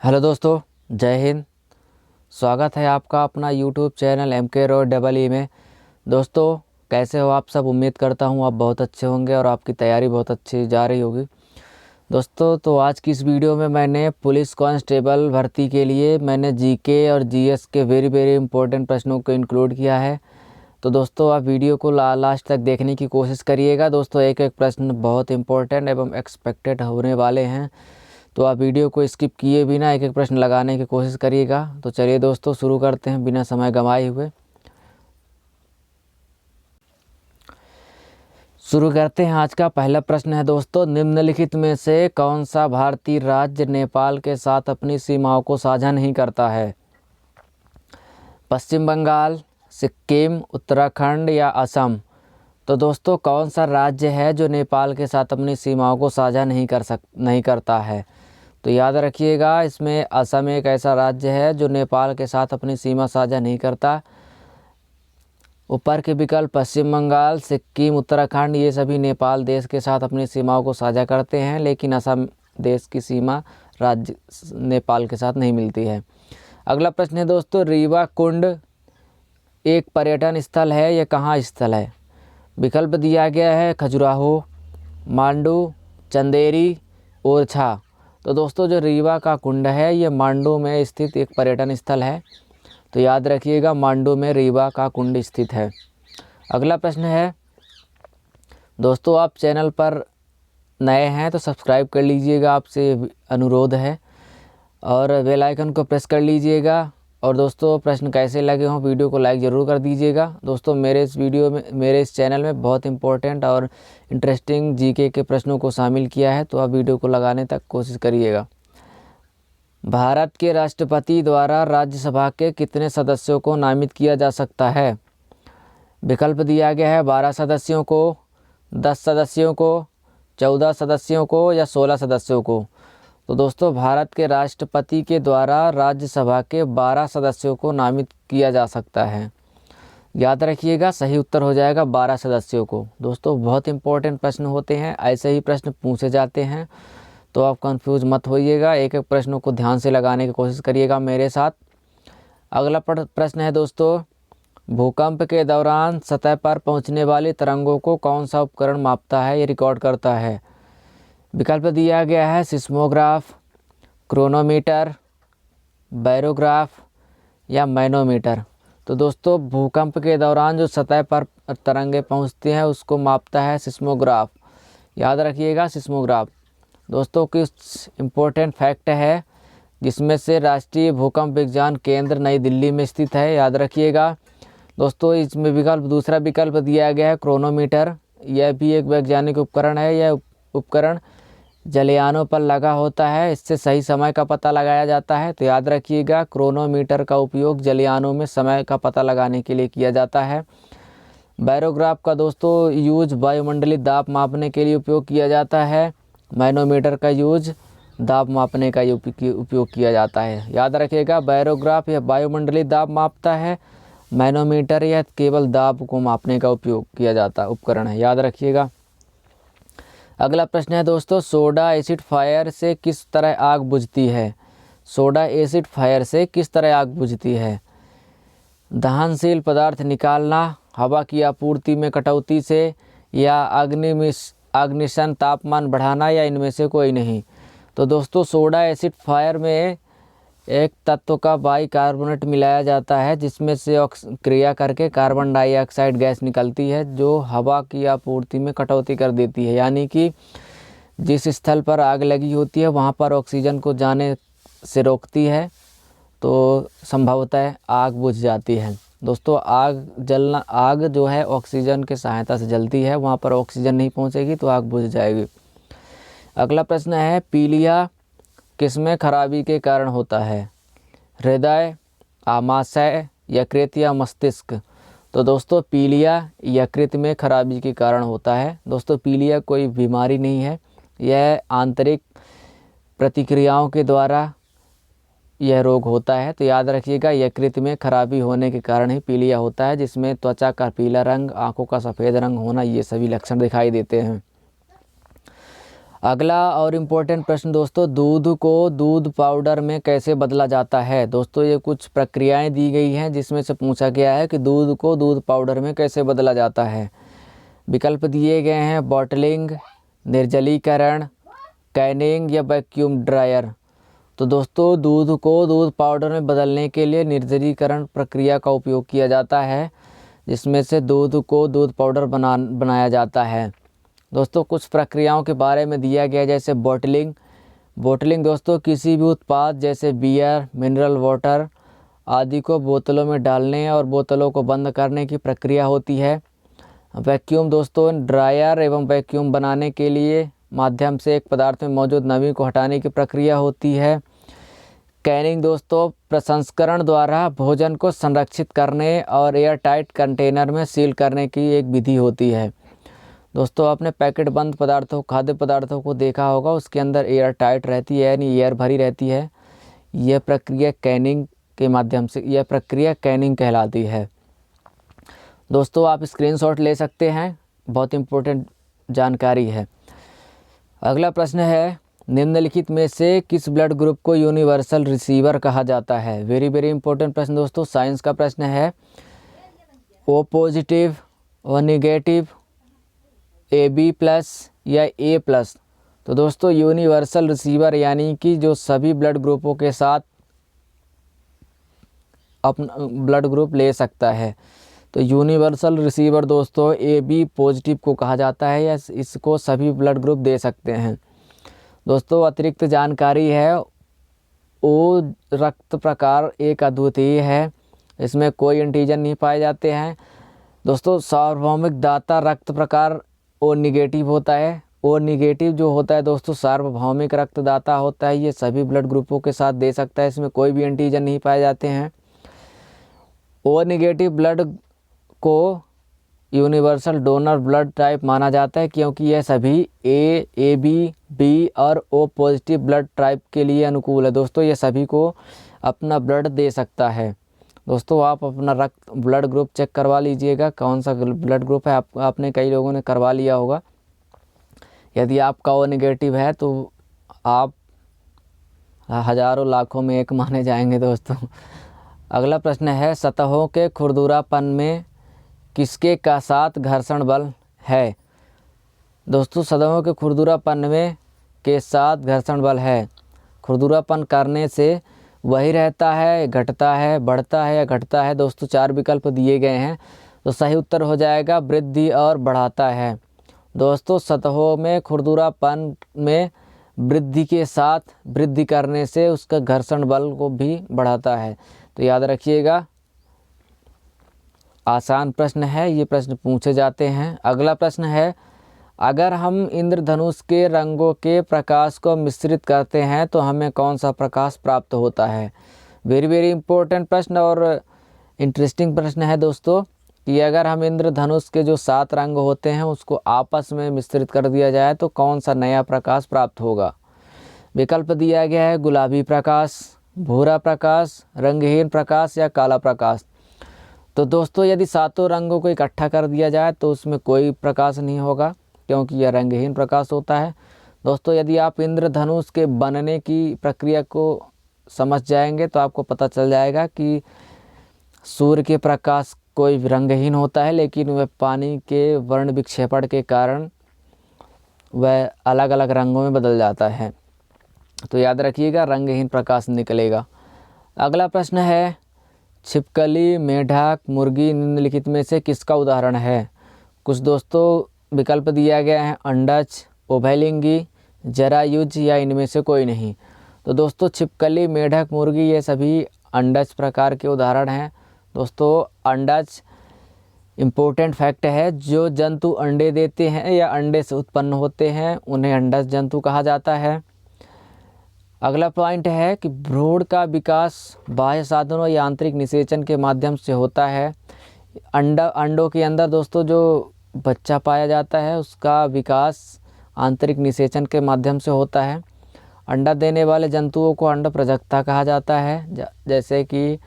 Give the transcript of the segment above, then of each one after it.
Hello दोस्तों, जय हिंद। स्वागत है आपका अपना YouTube channel MK Road EE में। दोस्तों, कैसे हो आप सब? उम्मीद करता हूँ आप बहुत अच्छे होंगे और आपकी तैयारी बहुत अच्छी जा रही होगी। दोस्तों, तो आज की इस वीडियो में मैंने पुलिस कांस्टेबल भर्ती के लिए मैंने जीके और जीएस के वेरी इंपॉर्टेंट प्रश्नों को इंक्लूड किया है। तो दोस्तों, आप वीडियो को लास्ट तक देखने की कोशिश करिएगा। दोस्तों, एक एक प्रश्न बहुत इंपॉर्टेंट एवं एक्सपेक्टेड होने वाले हैं, तो आप वीडियो को स्किप किए बिना एक एक प्रश्न लगाने की कोशिश करिएगा। तो चलिए दोस्तों, शुरू करते हैं बिना समय गंवाए हुए। शुरू करते हैं। आज का पहला प्रश्न है दोस्तों, निम्नलिखित में से कौन सा भारतीय राज्य नेपाल के साथ अपनी सीमाओं को साझा नहीं करता है? पश्चिम बंगाल, सिक्किम, उत्तराखंड या असम? तो दोस्तों, कौन सा राज्य है जो नेपाल के साथ अपनी सीमाओं को साझा नहीं करता है? तो याद रखिएगा, इसमें असम एक ऐसा राज्य है जो नेपाल के साथ अपनी सीमा साझा नहीं करता। ऊपर के विकल्प पश्चिम बंगाल, सिक्किम, उत्तराखंड ये सभी नेपाल देश के साथ अपनी सीमाओं को साझा करते हैं, लेकिन असम देश की सीमा राज्य नेपाल के साथ नहीं मिलती है। अगला प्रश्न है दोस्तों, रीवा कुंड एक पर्यटन स्थल है, यह कहाँ स्थल है? विकल्प दिया गया है खजुराहो, मांडू, चंदेरी, ओरछा। तो दोस्तों, जो रीवा का कुंड है ये मांडू में स्थित एक पर्यटन स्थल है। तो याद रखिएगा, मांडू में रीवा का कुंड स्थित है। अगला प्रश्न है दोस्तों, आप चैनल पर नए हैं तो सब्सक्राइब कर लीजिएगा, आपसे अनुरोध है, और बेल आइकन को प्रेस कर लीजिएगा। और दोस्तों, प्रश्न कैसे लगे हों वीडियो को लाइक ज़रूर कर दीजिएगा। दोस्तों, मेरे इस चैनल में बहुत इंपॉर्टेंट और इंटरेस्टिंग जीके के प्रश्नों को शामिल किया है, तो आप वीडियो को लगाने तक कोशिश करिएगा। भारत के राष्ट्रपति द्वारा राज्यसभा के कितने सदस्यों को नामित किया जा सकता है? विकल्प दिया गया है 12 सदस्यों को, 10 सदस्यों को, 14 सदस्यों को या 16 सदस्यों को? तो दोस्तों, भारत के राष्ट्रपति के द्वारा राज्यसभा के 12 सदस्यों को नामित किया जा सकता है। याद रखिएगा, सही उत्तर हो जाएगा 12 सदस्यों को। दोस्तों, बहुत इंपॉर्टेंट प्रश्न होते हैं, ऐसे ही प्रश्न पूछे जाते हैं, तो आप कंफ्यूज मत होइएगा, एक एक प्रश्नों को ध्यान से लगाने की कोशिश करिएगा मेरे साथ। अगला प्रश्न है दोस्तों, भूकंप के दौरान सतह पर पहुंचने वाली तरंगों को कौन सा उपकरण मापता है या रिकॉर्ड करता है? विकल्प दिया गया है सिस्मोग्राफ, क्रोनोमीटर, बैरोग्राफ या मैनोमीटर। तो दोस्तों, भूकंप के दौरान जो सतह पर तरंगे पहुंचती हैं उसको मापता है सिस्मोग्राफ। याद रखिएगा, सिस्मोग्राफ। दोस्तों, कुछ इम्पोर्टेंट फैक्ट है जिसमें से राष्ट्रीय भूकंप विज्ञान केंद्र नई दिल्ली में स्थित है, याद रखिएगा। दोस्तों, इसमें दूसरा विकल्प दिया गया है क्रोनोमीटर। यह भी एक वैज्ञानिक उपकरण है। यह उपकरण जलयानों पर लगा होता है, इससे सही समय का पता लगाया जाता है। तो याद रखिएगा, क्रोनोमीटर का उपयोग जलयानों में समय का पता लगाने के लिए किया जाता है। बैरोग्राफ का दोस्तों यूज वायुमंडलीय दाब मापने के लिए उपयोग किया जाता है। मैनोमीटर का यूज दाब मापने का उपयोग किया जाता है। याद रखिएगा, बैरोग्राफ यह वायुमंडलीय दाब मापता है, मैनोमीटर यह केवल दाब को मापने का उपयोग किया जाता उपकरण है। याद रखिएगा। अगला प्रश्न है दोस्तों, सोडा एसिड फायर से किस तरह आग बुझती है? सोडा एसिड फायर से किस तरह आग बुझती है? दहनशील पदार्थ निकालना, हवा की आपूर्ति में कटौती से, या अग्निशन तापमान बढ़ाना, या इनमें से कोई नहीं? तो दोस्तों, सोडा एसिड फायर में एक तत्व का बाइकार्बोनेट मिलाया जाता है, जिसमें से क्रिया करके कार्बन डाइऑक्साइड गैस निकलती है, जो हवा की आपूर्ति में कटौती कर देती है। यानी कि जिस स्थल पर आग लगी होती है वहाँ पर ऑक्सीजन को जाने से रोकती है, तो संभवतः आग बुझ जाती है। दोस्तों, आग जो है ऑक्सीजन की सहायता से जलती है, वहाँ पर ऑक्सीजन नहीं पहुँचेगी तो आग बुझ जाएगी। अगला प्रश्न है, पीलिया किसमें खराबी के कारण होता है? हृदय, आमाशय, यकृत या मस्तिष्क? तो दोस्तों, पीलिया यकृत में खराबी के कारण होता है। दोस्तों, पीलिया कोई बीमारी नहीं है, यह आंतरिक प्रतिक्रियाओं के द्वारा यह रोग होता है। तो याद रखिएगा, यकृत में खराबी होने के कारण ही पीलिया होता है, जिसमें त्वचा का पीला रंग, आंखों का सफ़ेद रंग होना, ये सभी लक्षण दिखाई देते हैं। अगला और इम्पोर्टेंट प्रश्न दोस्तों, दूध को दूध पाउडर में कैसे बदला जाता है। दोस्तों ये कुछ प्रक्रियाएं दी गई हैं जिसमें से पूछा गया है कि दूध को दूध पाउडर में कैसे बदला जाता है। विकल्प दिए गए हैं बॉटलिंग, निर्जलीकरण, कैनिंग या वैक्यूम ड्रायर। तो दोस्तों दूध को दूध पाउडर में बदलने के लिए निर्जलीकरण प्रक्रिया का उपयोग किया जाता है, जिसमें से दूध को दूध पाउडर बनाया जाता है। दोस्तों कुछ प्रक्रियाओं के बारे में दिया गया, जैसे बोटलिंग दोस्तों किसी भी उत्पाद जैसे बियर, मिनरल वाटर आदि को बोतलों में डालने और बोतलों को बंद करने की प्रक्रिया होती है। वैक्यूम दोस्तों ड्रायर एवं वैक्यूम बनाने के लिए माध्यम से एक पदार्थ में मौजूद नमी को हटाने की प्रक्रिया होती है। कैनिंग दोस्तों प्रसंस्करण द्वारा भोजन को संरक्षित करने और एयर टाइट कंटेनर में सील करने की एक विधि होती है। दोस्तों आपने पैकेट बंद पदार्थों, खाद्य पदार्थों को देखा होगा, उसके अंदर एयर टाइट रहती है, यानी एयर भरी रहती है। यह प्रक्रिया कैनिंग के माध्यम से, यह प्रक्रिया कैनिंग कहलाती है। दोस्तों आप स्क्रीनशॉट ले सकते हैं, बहुत इम्पोर्टेंट जानकारी है। अगला प्रश्न है, निम्नलिखित में से किस ब्लड ग्रुप को यूनिवर्सल रिसीवर कहा जाता है। वेरी वेरी इंपॉर्टेंट प्रश्न दोस्तों, साइंस का प्रश्न है। O positive, O negative, AB+ या A+। तो दोस्तों यूनिवर्सल रिसीवर यानी कि जो सभी ब्लड ग्रुपों के साथ अपना ब्लड ग्रुप ले सकता है। तो यूनिवर्सल रिसीवर दोस्तों AB+ को कहा जाता है, या इसको सभी ब्लड ग्रुप दे सकते हैं। दोस्तों अतिरिक्त जानकारी है, ओ रक्त प्रकार एक अद्वितीय है, इसमें कोई एंटीजन नहीं पाए जाते हैं। दोस्तों सार्वभौमिक दाता रक्त प्रकार ओ निगेटिव होता है। ओ निगेटिव जो होता है दोस्तों सार्वभौमिक रक्तदाता होता है, ये सभी ब्लड ग्रुपों के साथ दे सकता है, इसमें कोई भी एंटीजन नहीं पाए जाते हैं। ओ निगेटिव ब्लड को यूनिवर्सल डोनर ब्लड टाइप माना जाता है, क्योंकि यह सभी A, AB, B और O पॉजिटिव ब्लड टाइप के लिए अनुकूल है। दोस्तों ये सभी को अपना ब्लड दे सकता है। दोस्तों आप अपना ब्लड ग्रुप चेक करवा लीजिएगा, कौन सा ब्लड ग्रुप है। आपने कई लोगों ने करवा लिया होगा। यदि आपका O निगेटिव है तो आप हज़ारों लाखों में एक माने जाएंगे दोस्तों। अगला प्रश्न है, सतहों के खुरदुरापन में किसके का साथ घर्षण बल है। दोस्तों सतहों के खुरदुरापन में के साथ घर्षण बल है। खुरदुरापन करने से वही रहता है, घटता है, बढ़ता है या घटता है। दोस्तों 4 विकल्प दिए गए हैं, तो सही उत्तर हो जाएगा वृद्धि और बढ़ाता है। दोस्तों सतहों में खुरदुरापन में वृद्धि के साथ वृद्धि करने से उसका घर्षण बल को भी बढ़ाता है। तो याद रखिएगा, आसान प्रश्न है, ये प्रश्न पूछे जाते हैं। अगला प्रश्न है, अगर हम इंद्रधनुष के रंगों के प्रकाश को मिश्रित करते हैं तो हमें कौन सा प्रकाश प्राप्त होता है। वेरी वेरी इंपॉर्टेंट प्रश्न और इंटरेस्टिंग प्रश्न है दोस्तों, कि अगर हम इंद्रधनुष के जो 7 रंग होते हैं उसको आपस में मिश्रित कर दिया जाए तो कौन सा नया प्रकाश प्राप्त होगा। विकल्प दिया गया है गुलाबी प्रकाश, भूरा प्रकाश, रंगहीन प्रकाश या काला प्रकाश। तो दोस्तों यदि 7 रंगों को इकट्ठा कर दिया जाए तो उसमें कोई प्रकाश नहीं होगा, क्योंकि यह रंगहीन प्रकाश होता है। दोस्तों यदि आप इंद्रधनुष के बनने की प्रक्रिया को समझ जाएंगे तो आपको पता चल जाएगा कि सूर्य के प्रकाश कोई रंगहीन होता है, लेकिन वह पानी के वर्ण विक्षेपण के कारण वह अलग अलग रंगों में बदल जाता है। तो याद रखिएगा रंगहीन प्रकाश निकलेगा। अगला प्रश्न है, छिपकली, मेढक, मुर्गी निम्नलिखित में से किसका उदाहरण है। कुछ दोस्तों विकल्प दिया गया है अंडज, उभयलिंगी, जरायुज या इनमें से कोई नहीं। तो दोस्तों छिपकली, मेढक, मुर्गी ये सभी अंडज प्रकार के उदाहरण हैं। दोस्तों अंडज इम्पोर्टेंट फैक्ट है, जो जंतु अंडे देते हैं या अंडे से उत्पन्न होते हैं उन्हें अंडज जंतु कहा जाता है। अगला पॉइंट है कि भ्रूण का विकास बाह्य साधनों या आंतरिक निषेचन के माध्यम से होता है। अंडों के अंदर दोस्तों जो बच्चा पाया जाता है उसका विकास आंतरिक निषेचन के माध्यम से होता है। अंडा देने वाले जंतुओं को अंड प्रजक्ता कहा जाता है, जैसे कि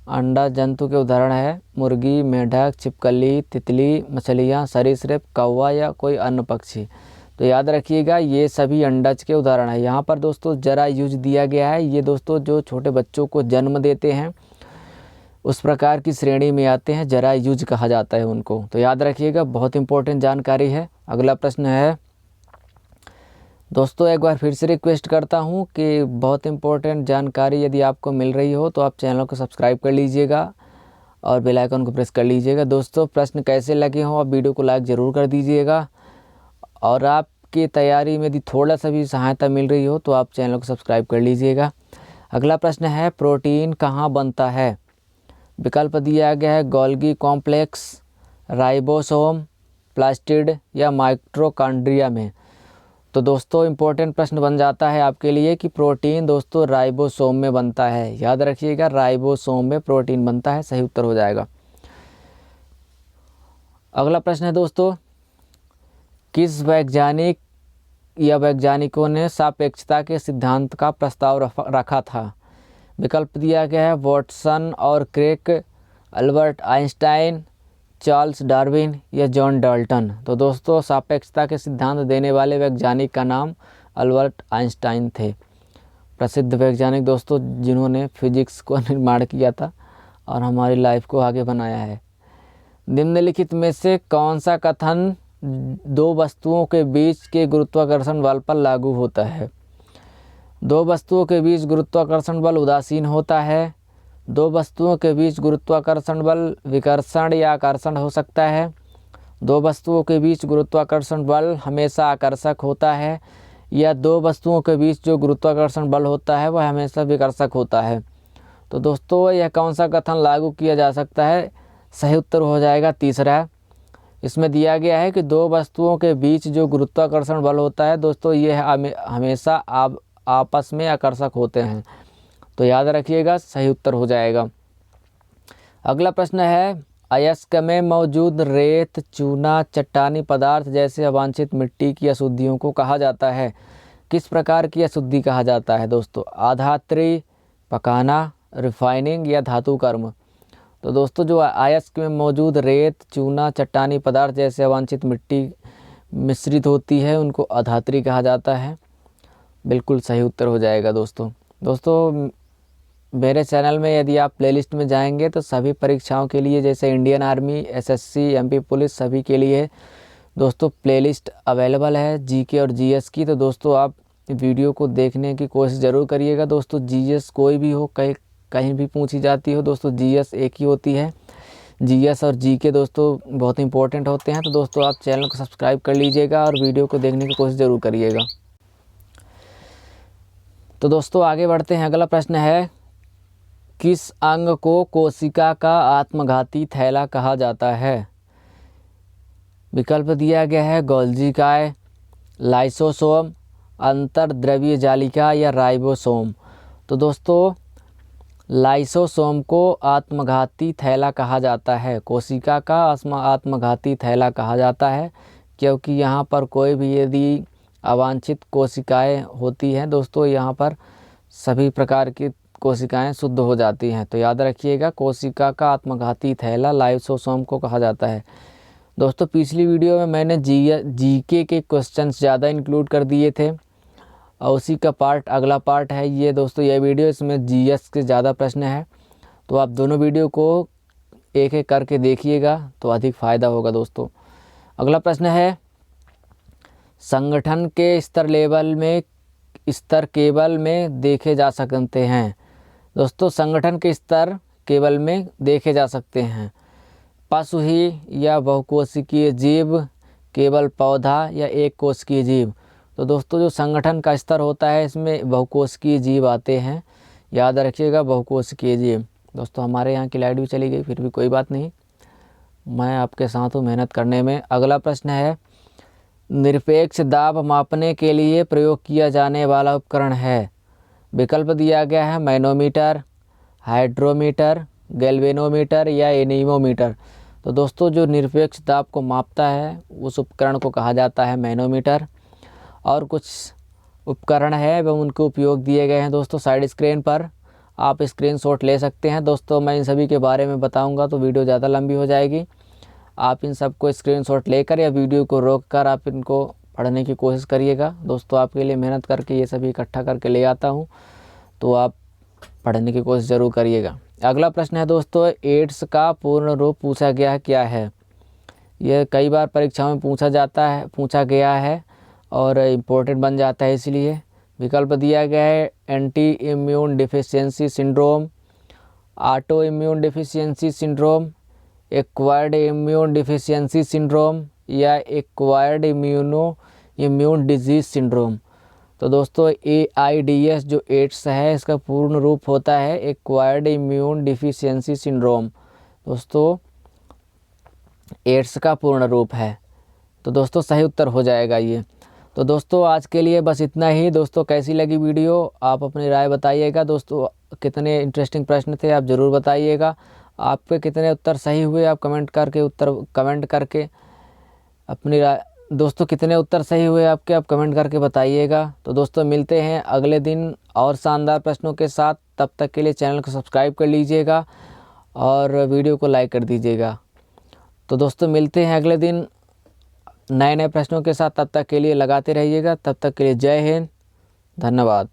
अंडा जंतु के उदाहरण है मुर्गी, मेढक, छिपकली, तितली, मछलियाँ, सरीसृप, कौवा या कोई अन्य पक्षी। तो याद रखिएगा ये सभी अंडज के उदाहरण है। यहाँ पर दोस्तों जरायुज दिया गया है, ये दोस्तों जो छोटे बच्चों को जन्म देते हैं उस प्रकार की श्रेणी में आते हैं, जरायुज कहा जाता है उनको। तो याद रखिएगा, बहुत इंपॉर्टेंट जानकारी है। अगला प्रश्न है दोस्तों, एक बार फिर से रिक्वेस्ट करता हूँ कि बहुत इंपॉर्टेंट जानकारी यदि आपको मिल रही हो तो आप चैनल को सब्सक्राइब कर लीजिएगा और बेल आइकन को प्रेस कर लीजिएगा। दोस्तों प्रश्न कैसे लगे हों आप वीडियो को लाइक ज़रूर कर दीजिएगा, और आपकी तैयारी में यदि थोड़ा सा भी सहायता मिल रही हो तो आप चैनल को सब्सक्राइब कर लीजिएगा। अगला प्रश्न है, प्रोटीन कहाँ बनता है? विकल्प दिया गया है गोल्गी कॉम्प्लेक्स, राइबोसोम, प्लास्टिड या माइटोकॉन्ड्रिया में। तो दोस्तों इम्पोर्टेंट प्रश्न बन जाता है आपके लिए कि प्रोटीन दोस्तों राइबोसोम में बनता है। याद रखिएगा, राइबोसोम में प्रोटीन बनता है, सही उत्तर हो जाएगा। अगला प्रश्न है दोस्तों, किस वैज्ञानिक या वैज्ञानिकों ने सापेक्षता के सिद्धांत का प्रस्ताव रखा था? विकल्प दिया गया है वाटसन और क्रिक, अल्बर्ट आइंस्टाइन, चार्ल्स डार्विन या जॉन डाल्टन। तो दोस्तों सापेक्षता के सिद्धांत देने वाले वैज्ञानिक का नाम अल्बर्ट आइंस्टाइन थे, प्रसिद्ध वैज्ञानिक दोस्तों जिन्होंने फिजिक्स को निर्माण किया था और हमारी लाइफ को आगे बनाया है। निम्नलिखित में से कौन सा कथन दो वस्तुओं के बीच के गुरुत्वाकर्षण बल पर लागू होता है? दो वस्तुओं के बीच गुरुत्वाकर्षण बल उदासीन होता है। दो वस्तुओं के बीच गुरुत्वाकर्षण बल विकर्षण या आकर्षण हो सकता है। दो वस्तुओं के बीच गुरुत्वाकर्षण बल हमेशा आकर्षक होता है, या दो वस्तुओं के बीच जो गुरुत्वाकर्षण बल होता है वह हमेशा विकर्षक होता है। तो दोस्तों यह कौन सा कथन लागू किया जा सकता है? सही उत्तर हो जाएगा तीसरा। इसमें दिया गया है कि दो वस्तुओं के बीच जो गुरुत्वाकर्षण बल होता है दोस्तों यह हमेशा आपस में आकर्षक होते हैं। तो याद रखिएगा, सही उत्तर हो जाएगा। अगला प्रश्न है, अयस्क में मौजूद रेत, चूना, चट्टानी पदार्थ जैसे अवांछित मिट्टी की अशुद्धियों को कहा जाता है? किस प्रकार की अशुद्धि कहा जाता है दोस्तों? आधात्री, पकाना, रिफाइनिंग या धातु कर्म। तो दोस्तों जो अयस्क में मौजूद रेत, चूना, चट्टानी पदार्थ जैसे अवांछित मिट्टी मिश्रित होती है उनको अधात्री कहा जाता है। बिल्कुल सही उत्तर हो जाएगा दोस्तों मेरे चैनल में यदि आप प्लेलिस्ट में जाएंगे तो सभी परीक्षाओं के लिए, जैसे Indian army, SSC, MP police, सभी के लिए दोस्तों प्लेलिस्ट अवेलेबल है जीके और जीएस की। तो दोस्तों आप वीडियो को देखने की कोशिश ज़रूर करिएगा। दोस्तों जीएस कोई भी हो, कहीं भी पूछी जाती हो दोस्तों, जीएस एक ही होती है। जीएस और जीके दोस्तों बहुत इंपॉर्टेंट होते हैं। तो दोस्तों आप चैनल को सब्सक्राइब कर लीजिएगा और वीडियो को देखने की कोशिश ज़रूर करिएगा। तो दोस्तों आगे बढ़ते हैं। अगला प्रश्न है, किस अंग को कोशिका का आत्मघाती थैला कहा जाता है? विकल्प दिया गया है गोल्जिकाय, लाइसोसोम, अंतर्द्रव्य जालिका या राइबोसोम। तो दोस्तों लाइसोसोम को आत्मघाती थैला कहा जाता है, कोशिका का आत्मघाती थैला कहा जाता है, क्योंकि यहाँ पर कोई भी यदि अवांछित कोशिकाएं होती हैं दोस्तों, यहाँ पर सभी प्रकार की कोशिकाएं शुद्ध हो जाती हैं। तो याद रखिएगा, कोशिका का आत्मघाती थैला लाइसोसोम को कहा जाता है। दोस्तों पिछली वीडियो में मैंने जीके के क्वेश्चंस ज़्यादा इंक्लूड कर दिए थे और उसी का अगला पार्ट है ये दोस्तों, ये वीडियो, इसमें जीएस के ज़्यादा प्रश्न है। तो आप दोनों वीडियो को एक एक करके देखिएगा तो अधिक फ़ायदा होगा दोस्तों। अगला प्रश्न है, संगठन के स्तर केवल में देखे जा सकते हैं? दोस्तों संगठन के स्तर केवल में देखे जा सकते हैं। पशु ही या बहुकोशिकीय जीव, केवल पौधा या एक कोशिकीय जीव। तो दोस्तों जो संगठन का स्तर होता है इसमें बहुकोशिकीय जीव आते हैं, याद रखिएगा बहुकोशिकीय जीव। दोस्तों हमारे यहाँ की लाइट भी चली गई, फिर भी कोई बात नहीं, मैं आपके साथ हूँ मेहनत करने में। अगला प्रश्न है, निरपेक्ष दाब मापने के लिए प्रयोग किया जाने वाला उपकरण है? विकल्प दिया गया है मैनोमीटर, हाइड्रोमीटर, गैल्वेनोमीटर या एनीमोमीटर। तो दोस्तों जो निरपेक्ष दाब को मापता है उस उपकरण को कहा जाता है मैनोमीटर। और कुछ उपकरण है वह उनके उपयोग दिए गए हैं दोस्तों साइड स्क्रीन पर, आप स्क्रीनशॉट ले सकते हैं। दोस्तों मैं इन सभी के बारे में बताऊंगा तो वीडियो ज़्यादा लंबी हो जाएगी। आप इन सबको स्क्रीनशॉट लेकर या वीडियो को रोककर आप इनको पढ़ने की कोशिश करिएगा। दोस्तों आपके लिए मेहनत करके ये सभी इकट्ठा करके ले आता हूँ, तो आप पढ़ने की कोशिश ज़रूर करिएगा। अगला प्रश्न है दोस्तों, एड्स का पूर्ण रूप पूछा गया क्या है? यह कई बार परीक्षाओं में पूछा गया है और इम्पोर्टेंट बन जाता है। इसलिए विकल्प दिया गया है anti immune deficiency syndrome, auto immune deficiency syndrome, acquired immune deficiency syndrome या एक्वायर्ड इम्यून डिजीज सिंड्रोम। तो दोस्तों AIDS जो एड्स है इसका पूर्ण रूप होता है एक्वायर्ड इम्यून डिफिशियंसी सिंड्रोम। दोस्तों एड्स का पूर्ण रूप है, तो दोस्तों सही उत्तर हो जाएगा ये। तो दोस्तों आज के लिए बस इतना ही। दोस्तों कैसी लगी वीडियो आप अपनी राय बताइएगा। दोस्तों कितने इंटरेस्टिंग प्रश्न थे आप ज़रूर बताइएगा। आपके कितने उत्तर सही हुए आप कमेंट करके अपनी राय, दोस्तों कितने उत्तर सही हुए आपके आप कमेंट करके बताइएगा। तो दोस्तों मिलते हैं अगले दिन और शानदार प्रश्नों के साथ। तब तक के लिए चैनल को सब्सक्राइब कर लीजिएगा और वीडियो को लाइक कर दीजिएगा। तो दोस्तों मिलते हैं अगले दिन नए प्रश्नों के साथ। तब तक के लिए लगाते रहिएगा। तब तक के लिए जय हिंद, धन्यवाद।